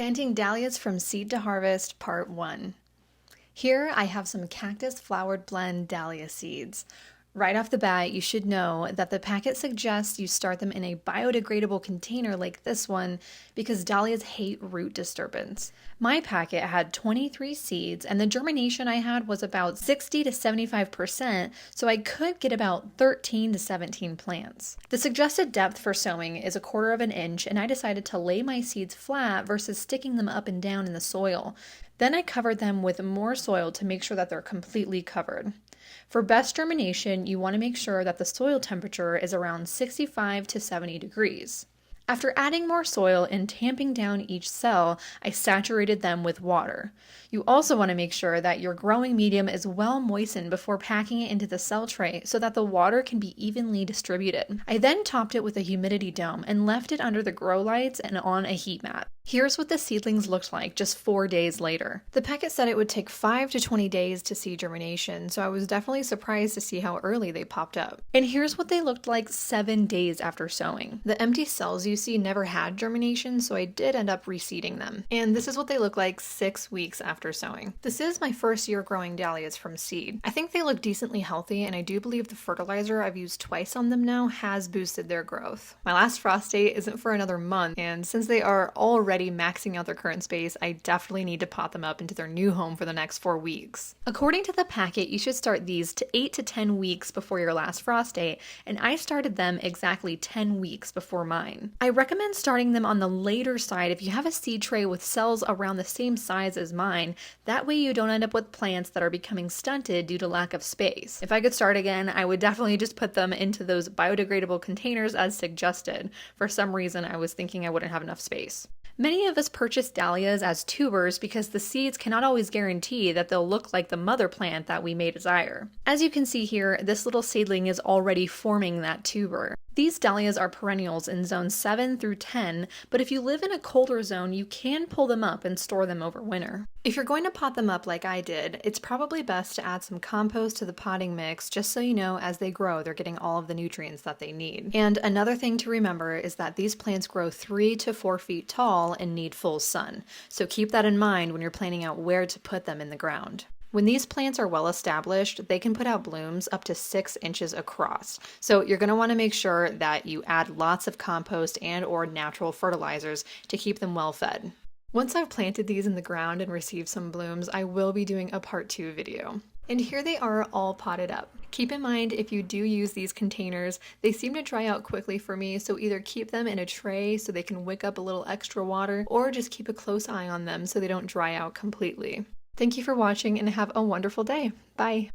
Planting Dahlias from Seed to Harvest, Part 1. Here I have some Cactus Flowered Dahlia seeds. Right off the bat, you should know that the packet suggests you start them in a biodegradable container like this one because dahlias hate root disturbance. My packet had 23 seeds and the germination I had was about 60 to 75%, so I could get about 13 to 17 plants. The suggested depth for sowing is 1/4 of an inch, and I decided to lay my seeds flat versus sticking them up and down in the soil. Then I covered them with more soil to make sure that they're completely covered. For best germination, you want to make sure that the soil temperature is around 65 to 70 degrees. After adding more soil and tamping down each cell, I saturated them with water. You also want to make sure that your growing medium is well moistened before packing it into the cell tray so that the water can be evenly distributed. I then topped it with a humidity dome and left it under the grow lights and on a heat mat. Here's what the seedlings looked like just 4 days later. The packet said it would take 5 to 20 days to see germination, so I was definitely surprised to see how early they popped up. And here's what they looked like 7 days after sowing. The empty cells you see never had germination, so I did end up reseeding them. And this is what they look like 6 weeks after sowing. This is my first year growing dahlias from seed. I think they look decently healthy, and I do believe the fertilizer I've used twice on them now has boosted their growth. My last frost date isn't for another month, and since they are already maxing out their current space, I definitely need to pot them up into their new home for the next 4 weeks. According to the packet, you should start these to 8 to 10 weeks before your last frost date, and I started them exactly 10 weeks before mine. I recommend starting them on the later side if you have a seed tray with cells around the same size as mine. That way you don't end up with plants that are becoming stunted due to lack of space. If I could start again, I would definitely just put them into those biodegradable containers as suggested. For some reason, I was thinking I wouldn't have enough space. Many of us purchase dahlias as tubers because the seeds cannot always guarantee that they'll look like the mother plant that we may desire. As you can see here, this little seedling is already forming that tuber. These dahlias are perennials in zones 7 through 10, but if you live in a colder zone, you can pull them up and store them over winter. If you're going to pot them up like I did, it's probably best to add some compost to the potting mix just so you know as they grow they're getting all of the nutrients that they need. And another thing to remember is that these plants grow 3 to 4 feet tall and need full sun, so keep that in mind when you're planning out where to put them in the ground. When these plants are well established, they can put out blooms up to 6 inches across. So you're going to want to make sure that you add lots of compost and or natural fertilizers to keep them well fed. Once I've planted these in the ground and received some blooms, I will be doing a part 2 video. And here they are all potted up. Keep in mind if you do use these containers, they seem to dry out quickly for me, so either keep them in a tray so they can wick up a little extra water, or just keep a close eye on them so they don't dry out completely. Thank you for watching and have a wonderful day. Bye!